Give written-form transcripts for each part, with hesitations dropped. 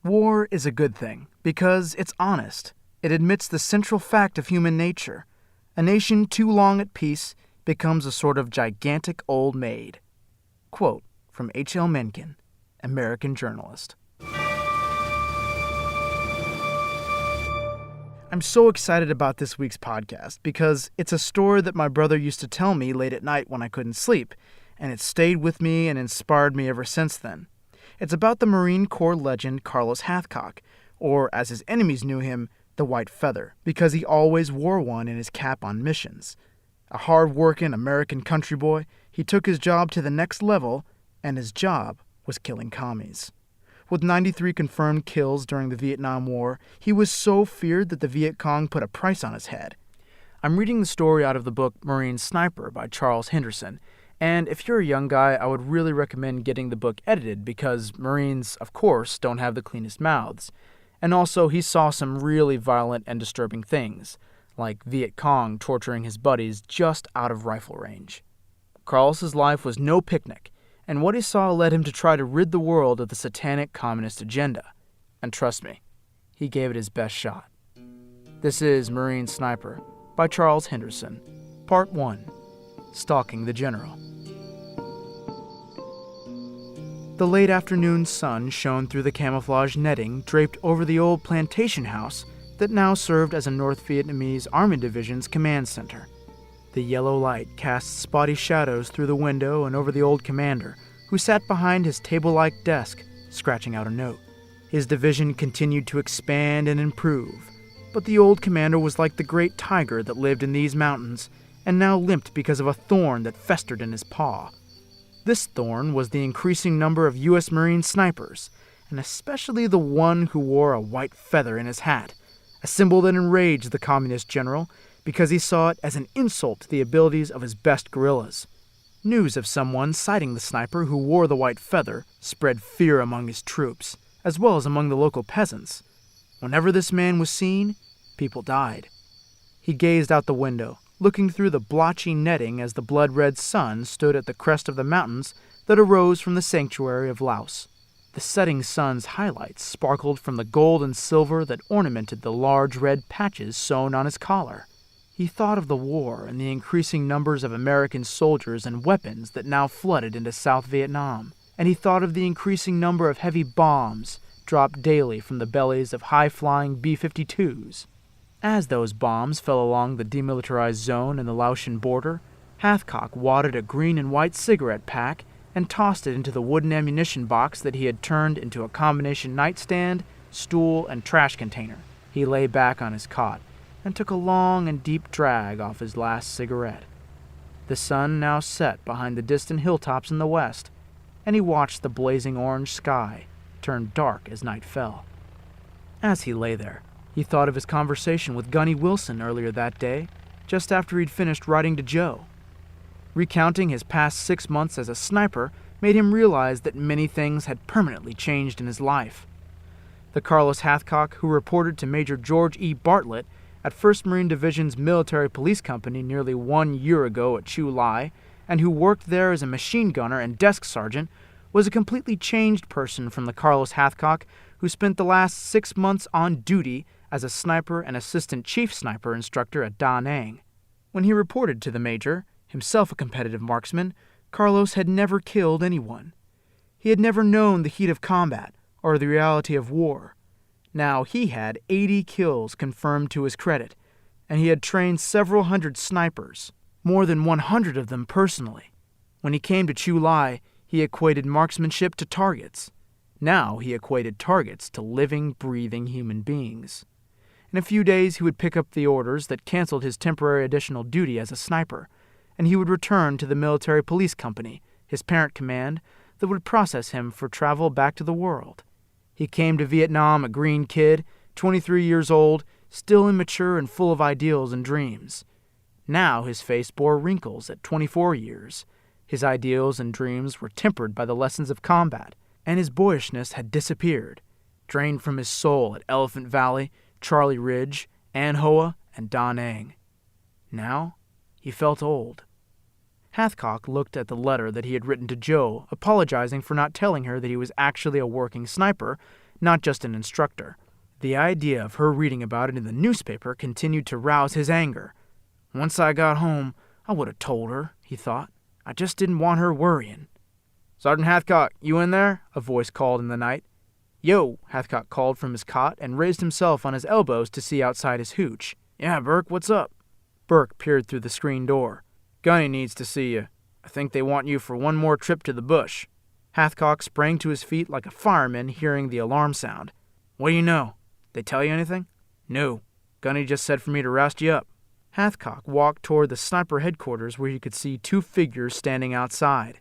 War is a good thing because it's honest. It admits the central fact of human nature. A nation too long at peace becomes a sort of gigantic old maid. Quote from H.L. Mencken, American journalist. I'm so excited about this week's podcast because it's a story that my brother used to tell me late at night when I couldn't sleep, and it stayed with me and inspired me ever since then. It's about the Marine Corps legend Carlos Hathcock, or as his enemies knew him, the White Feather, because he always wore one in his cap on missions. A hard-working American country boy, he took his job to the next level, and his job was killing commies. With 93 confirmed kills during the Vietnam War, he was so feared that the Viet Cong put a price on his head. I'm reading the story out of the book Marine Sniper by Charles Henderson, and if you're a young guy, I would really recommend getting the book edited because Marines, of course, don't have the cleanest mouths. And also, he saw some really violent and disturbing things, like Viet Cong torturing his buddies just out of rifle range. Carlos's life was no picnic, and what he saw led him to try to rid the world of the satanic communist agenda. And trust me, he gave it his best shot. This is Marine Sniper by Charles Henderson, Part 1, Stalking the General. The late afternoon sun shone through the camouflage netting draped over the old plantation house that now served as a North Vietnamese Army Division's command center. The yellow light cast spotty shadows through the window and over the old commander, who sat behind his table-like desk, scratching out a note. His division continued to expand and improve, but the old commander was like the great tiger that lived in these mountains and now limped because of a thorn that festered in his paw. This thorn was the increasing number of U.S. Marine snipers, and especially the one who wore a white feather in his hat, a symbol that enraged the communist general because he saw it as an insult to the abilities of his best guerrillas. News of someone sighting the sniper who wore the white feather spread fear among his troops, as well as among the local peasants. Whenever this man was seen, people died. He gazed out the window, looking through the blotchy netting as the blood-red sun stood at the crest of the mountains that arose from the sanctuary of Laos. The setting sun's highlights sparkled from the gold and silver that ornamented the large red patches sewn on his collar. He thought of the war and the increasing numbers of American soldiers and weapons that now flooded into South Vietnam, and he thought of the increasing number of heavy bombs dropped daily from the bellies of high-flying B-52s. As those bombs fell along the demilitarized zone and the Laotian border, Hathcock wadded a green and white cigarette pack and tossed it into the wooden ammunition box that he had turned into a combination nightstand, stool, and trash container. He lay back on his cot and took a long and deep drag off his last cigarette. The sun now set behind the distant hilltops in the west, and he watched the blazing orange sky turn dark as night fell. As he lay there, he thought of his conversation with Gunny Wilson earlier that day, just after he'd finished writing to Joe. Recounting his past 6 months as a sniper made him realize that many things had permanently changed in his life. The Carlos Hathcock who reported to Major George E. Bartlett at 1st Marine Division's Military Police Company nearly 1 year ago at Chu Lai, and who worked there as a machine gunner and desk sergeant, was a completely changed person from the Carlos Hathcock who spent the last 6 months on duty as a sniper and assistant chief sniper instructor at Da Nang. When he reported to the major, himself a competitive marksman, Carlos had never killed anyone. He had never known the heat of combat or the reality of war. Now he had 80 kills confirmed to his credit, and he had trained several hundred snipers, more than 100 of them personally. When he came to Chu Lai, he equated marksmanship to targets. Now he equated targets to living, breathing human beings. In a few days he would pick up the orders that canceled his temporary additional duty as a sniper, and he would return to the Military Police Company, his parent command, that would process him for travel back to the world. He came to Vietnam a green kid, 23 years old, still immature and full of ideals and dreams. Now his face bore wrinkles at 24 years. His ideals and dreams were tempered by the lessons of combat, and his boyishness had disappeared, drained from his soul at Elephant Valley, Charlie Ridge, An Hoa, and Da Nang. Now he felt old. Hathcock looked at the letter that he had written to Joe, apologizing for not telling her that he was actually a working sniper, not just an instructor. The idea of her reading about it in the newspaper continued to rouse his anger. Once I got home, I would have told her, he thought. I just didn't want her worrying. "Sergeant Hathcock, you in there?" a voice called in the night. "Yo," Hathcock called from his cot and raised himself on his elbows to see outside his hooch. "Yeah, Burke, what's up?" Burke peered through the screen door. "Gunny needs to see you. I think they want you for one more trip to the bush." Hathcock sprang to his feet like a fireman hearing the alarm sound. "What do you know? They tell you anything?" "No. Gunny just said for me to roust you up." Hathcock walked toward the sniper headquarters where he could see two figures standing outside.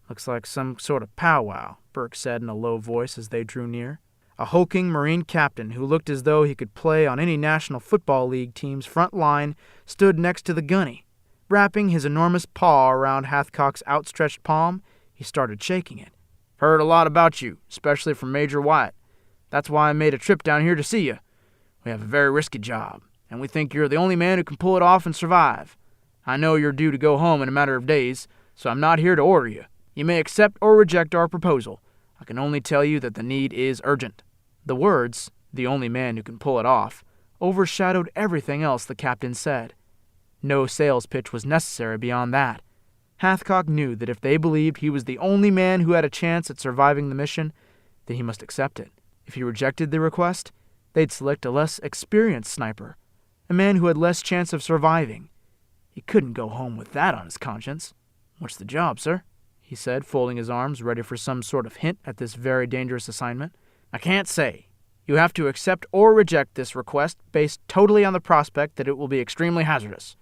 "Looks like some sort of powwow," Burke said in a low voice as they drew near. A hulking Marine captain who looked as though he could play on any National Football League team's front line stood next to the gunny. Wrapping his enormous paw around Hathcock's outstretched palm, he started shaking it. "Heard a lot about you, especially from Major Wyatt. That's why I made a trip down here to see you. We have a very risky job, and we think you're the only man who can pull it off and survive. I know you're due to go home in a matter of days, so I'm not here to order you. You may accept or reject our proposal. I can only tell you that the need is urgent." The words, "the only man who can pull it off," overshadowed everything else the captain said. No sales pitch was necessary beyond that. Hathcock knew that if they believed he was the only man who had a chance at surviving the mission, then he must accept it. If he rejected the request, they'd select a less experienced sniper, a man who had less chance of surviving. He couldn't go home with that on his conscience. "What's the job, sir?" he said, folding his arms, ready for some sort of hint at this very dangerous assignment. "I can't say. You have to accept or reject this request based totally on the prospect that it will be extremely hazardous.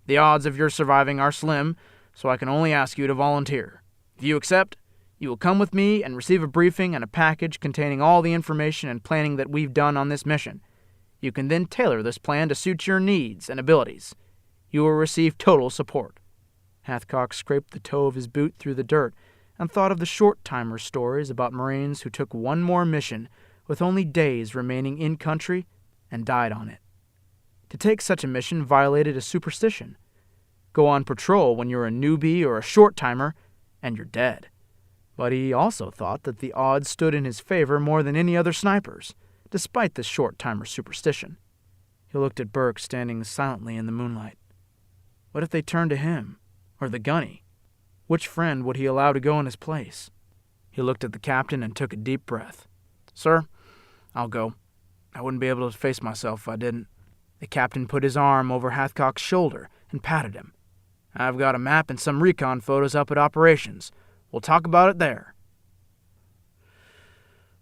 The odds of your surviving are slim, so I can only ask you to volunteer. If you accept, you will come with me and receive a briefing and a package containing all the information and planning that we've done on this mission. You can then tailor this plan to suit your needs and abilities. You will receive total support." Hathcock scraped the toe of his boot through the dirt and thought of the short-timer stories about Marines who took one more mission with only days remaining in country and died on it. To take such a mission violated a superstition. Go on patrol when you're a newbie or a short-timer, and you're dead. But he also thought that the odds stood in his favor more than any other sniper's, despite this short-timer superstition. He looked at Burke standing silently in the moonlight. What if they turned to him, or the gunny? Which friend would he allow to go in his place? He looked at the captain and took a deep breath. "Sir, I'll go. I wouldn't be able to face myself if I didn't." The captain put his arm over Hathcock's shoulder and patted him. "I've got a map and some recon photos up at operations. We'll talk about it there."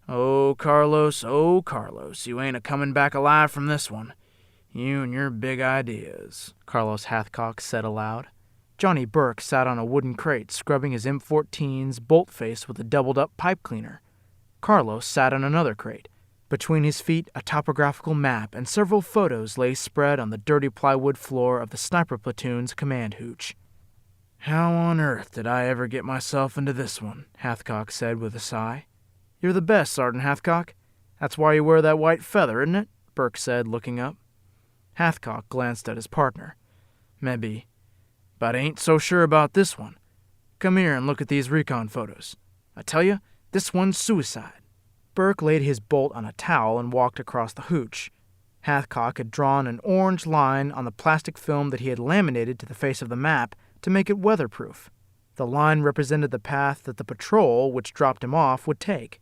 Oh, Carlos, you ain't a-comin' back alive from this one. You and your big ideas," Carlos Hathcock said aloud. Johnny Burke sat on a wooden crate scrubbing his M14's bolt face with a doubled-up pipe cleaner. Carlos sat on another crate. Between his feet, a topographical map and several photos lay spread on the dirty plywood floor of the sniper platoon's command hooch. "How on earth did I ever get myself into this one?" Hathcock said with a sigh. "You're the best, Sergeant Hathcock. That's why you wear that white feather, isn't it?" Burke said, looking up. Hathcock glanced at his partner. "Maybe, but I ain't so sure about this one. Come here and look at these recon photos. I tell you, this one's suicide." Burke laid his bolt on a towel and walked across the hooch. Hathcock had drawn an orange line on the plastic film that he had laminated to the face of the map to make it weatherproof. The line represented the path that the patrol, which dropped him off, would take.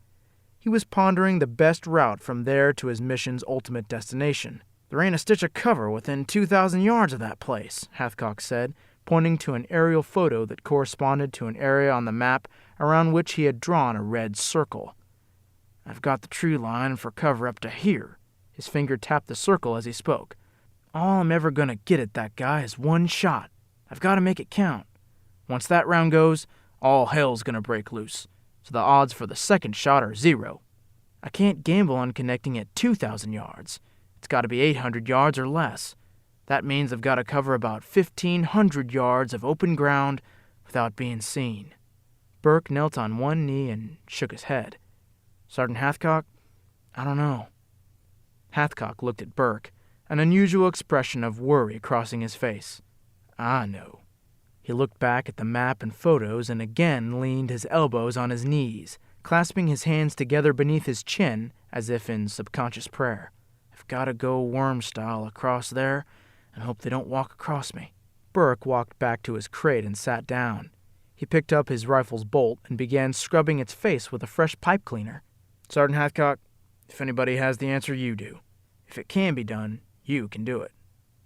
He was pondering the best route from there to his mission's ultimate destination. "There ain't a stitch of cover within 2,000 yards of that place," Hathcock said, pointing to an aerial photo that corresponded to an area on the map around which he had drawn a red circle. "I've got the tree line for cover up to here." His finger tapped the circle as he spoke. "All I'm ever going to get at that guy is one shot. I've got to make it count. Once that round goes, all hell's going to break loose, so the odds for the second shot are 0. I can't gamble on connecting at 2,000 yards. It's got to be 800 yards or less. That means I've got to cover about 1,500 yards of open ground without being seen." Burke knelt on one knee and shook his head. "Sergeant Hathcock, I don't know." Hathcock looked at Burke, an unusual expression of worry crossing his face. "I know." He looked back at the map and photos and again leaned his elbows on his knees, clasping his hands together beneath his chin as if in subconscious prayer. "I've got to go worm style across there and hope they don't walk across me." Burke walked back to his crate and sat down. He picked up his rifle's bolt and began scrubbing its face with a fresh pipe cleaner. "Sergeant Hathcock, if anybody has the answer, you do. If it can be done, you can do it.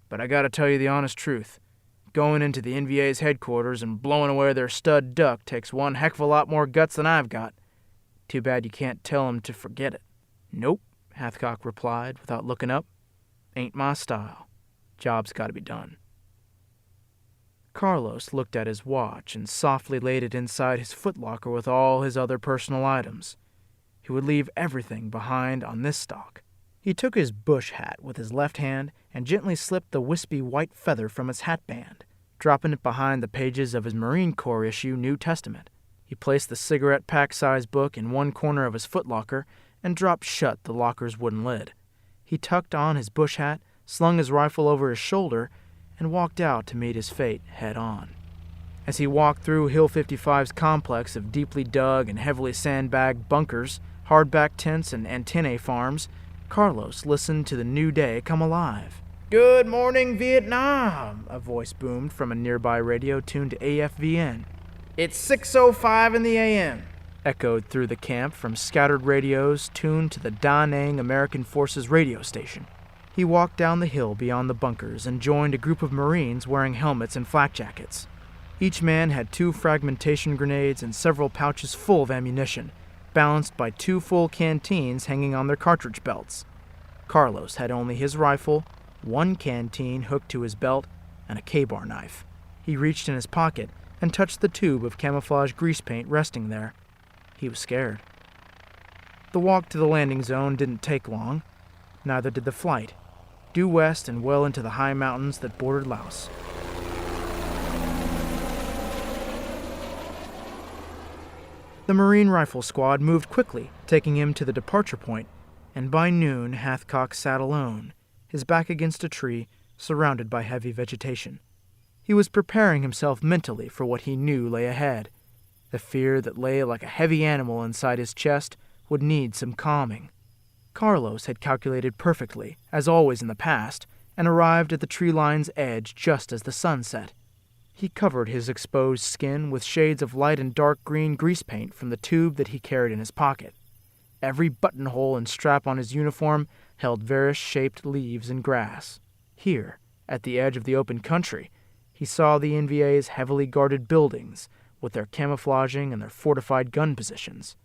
But I gotta tell you the honest truth. Going into the NVA's headquarters and blowing away their stud duck takes one heck of a lot more guts than I've got. Too bad you can't tell 'em to forget it." "Nope," Hathcock replied without looking up. "Ain't my style. Job's gotta be done." Carlos looked at his watch and softly laid it inside his footlocker with all his other personal items. He would leave everything behind on this stalk. He took his bush hat with his left hand and gently slipped the wispy white feather from his hatband, dropping it behind the pages of his Marine Corps issue New Testament. He placed the cigarette pack-size book in one corner of his footlocker and dropped shut the locker's wooden lid. He tucked on his bush hat, slung his rifle over his shoulder, and walked out to meet his fate head-on. As he walked through Hill 55's complex of deeply dug and heavily sandbagged bunkers, hardback tents, and antennae farms, Carlos listened to the new day come alive. "Good morning, Vietnam," a voice boomed from a nearby radio tuned to AFVN. "It's 6:05 in the AM, echoed through the camp from scattered radios tuned to the Da Nang American Forces radio station. He walked down the hill beyond the bunkers and joined a group of Marines wearing helmets and flak jackets. Each man had 2 fragmentation grenades and several pouches full of ammunition, balanced by 2 full canteens hanging on their cartridge belts. Carlos had only his rifle, 1 canteen hooked to his belt, and a K-bar knife. He reached in his pocket and touched the tube of camouflage grease paint resting there. He was scared. The walk to the landing zone didn't take long. Neither did the flight, due west and well into the high mountains that bordered Laos. The Marine Rifle Squad moved quickly, taking him to the departure point, and by noon Hathcock sat alone, his back against a tree, surrounded by heavy vegetation. He was preparing himself mentally for what he knew lay ahead. The fear that lay like a heavy animal inside his chest would need some calming. Carlos had calculated perfectly, as always in the past, and arrived at the tree line's edge just as the sun set. He covered his exposed skin with shades of light and dark green grease paint from the tube that he carried in his pocket. Every buttonhole and strap on his uniform held various-shaped leaves and grass. Here, at the edge of the open country, he saw the NVA's heavily guarded buildings, with their camouflaging and their fortified gun positions.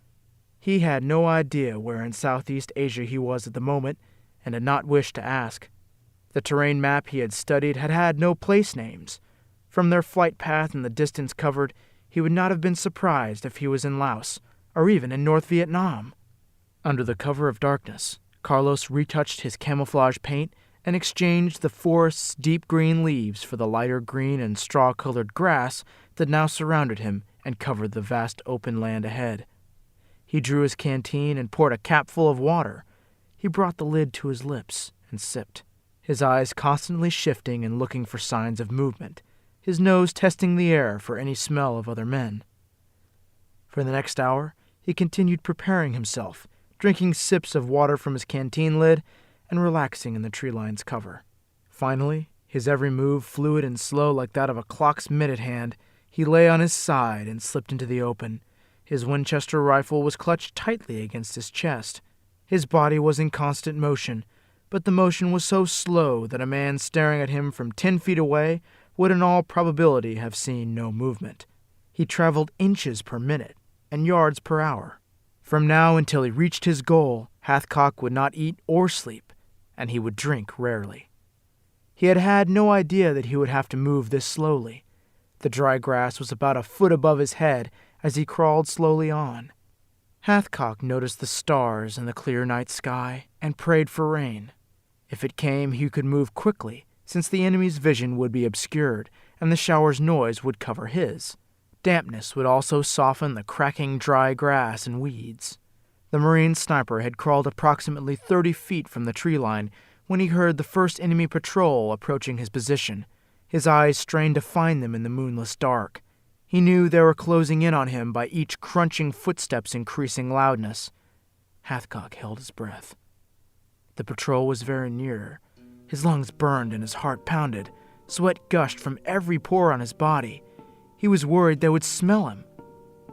He had no idea where in Southeast Asia he was at the moment, and had not wished to ask. The terrain map he had studied had had no place names. From their flight path and the distance covered, he would not have been surprised if he was in Laos, or even in North Vietnam. Under the cover of darkness, Carlos retouched his camouflage paint and exchanged the forest's deep green leaves for the lighter green and straw-colored grass that now surrounded him and covered the vast open land ahead. He drew his canteen and poured a capful of water. He brought the lid to his lips and sipped, his eyes constantly shifting and looking for signs of movement, his nose testing the air for any smell of other men. For the next hour, he continued preparing himself, drinking sips of water from his canteen lid and relaxing in the tree line's cover. Finally, his every move fluid and slow like that of a clock's minute hand, he lay on his side and slipped into the open. His Winchester rifle was clutched tightly against his chest. His body was in constant motion, but the motion was so slow that a man staring at him from 10 feet away would in all probability have seen no movement. He traveled inches per minute and yards per hour. From now until he reached his goal, Hathcock would not eat or sleep, and he would drink rarely. He had had no idea that he would have to move this slowly. The dry grass was about a foot above his head as he crawled slowly on. Hathcock noticed the stars in the clear night sky and prayed for rain. If it came, he could move quickly, since the enemy's vision would be obscured and the shower's noise would cover his. Dampness would also soften the cracking dry grass and weeds. The Marine sniper had crawled approximately 30 feet from the tree line when he heard the first enemy patrol approaching his position. His eyes strained to find them in the moonless dark. He knew they were closing in on him by each crunching footstep's increasing loudness. Hathcock held his breath. The patrol was very near. His lungs burned and his heart pounded. Sweat gushed from every pore on his body. He was worried they would smell him.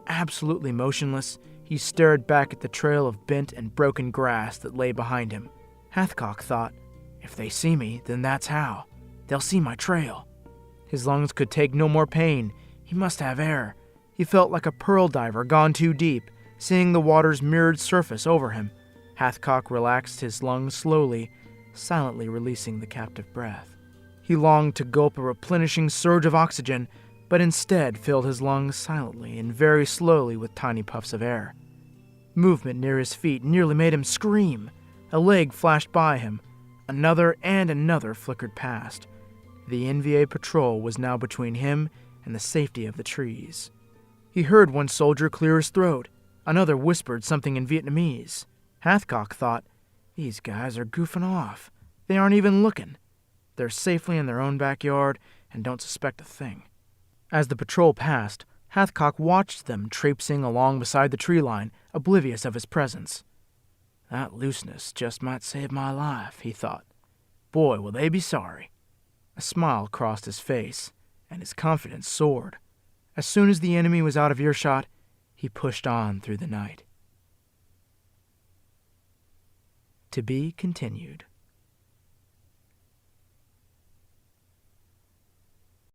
Absolutely motionless, he stared back at the trail of bent and broken grass that lay behind him. Hathcock thought, if they see me, then that's how. They'll see my trail. His lungs could take no more pain. He must have air. He felt like a pearl diver gone too deep, seeing the water's mirrored surface over him. Hathcock relaxed his lungs slowly, silently releasing the captive breath. He longed to gulp a replenishing surge of oxygen, but instead filled his lungs silently and very slowly with tiny puffs of air. Movement near his feet nearly made him scream. A leg flashed by him. Another and another flickered past. The NVA patrol was now between him and the safety of the trees. He heard one soldier clear his throat. Another whispered something in Vietnamese. Hathcock thought, these guys are goofing off. They aren't even looking. They're safely in their own backyard and don't suspect a thing. As the patrol passed, Hathcock watched them traipsing along beside the tree line, oblivious of his presence. That looseness just might save my life, he thought. Boy, will they be sorry. A smile crossed his face, and his confidence soared. As soon as the enemy was out of earshot, he pushed on through the night. To be continued.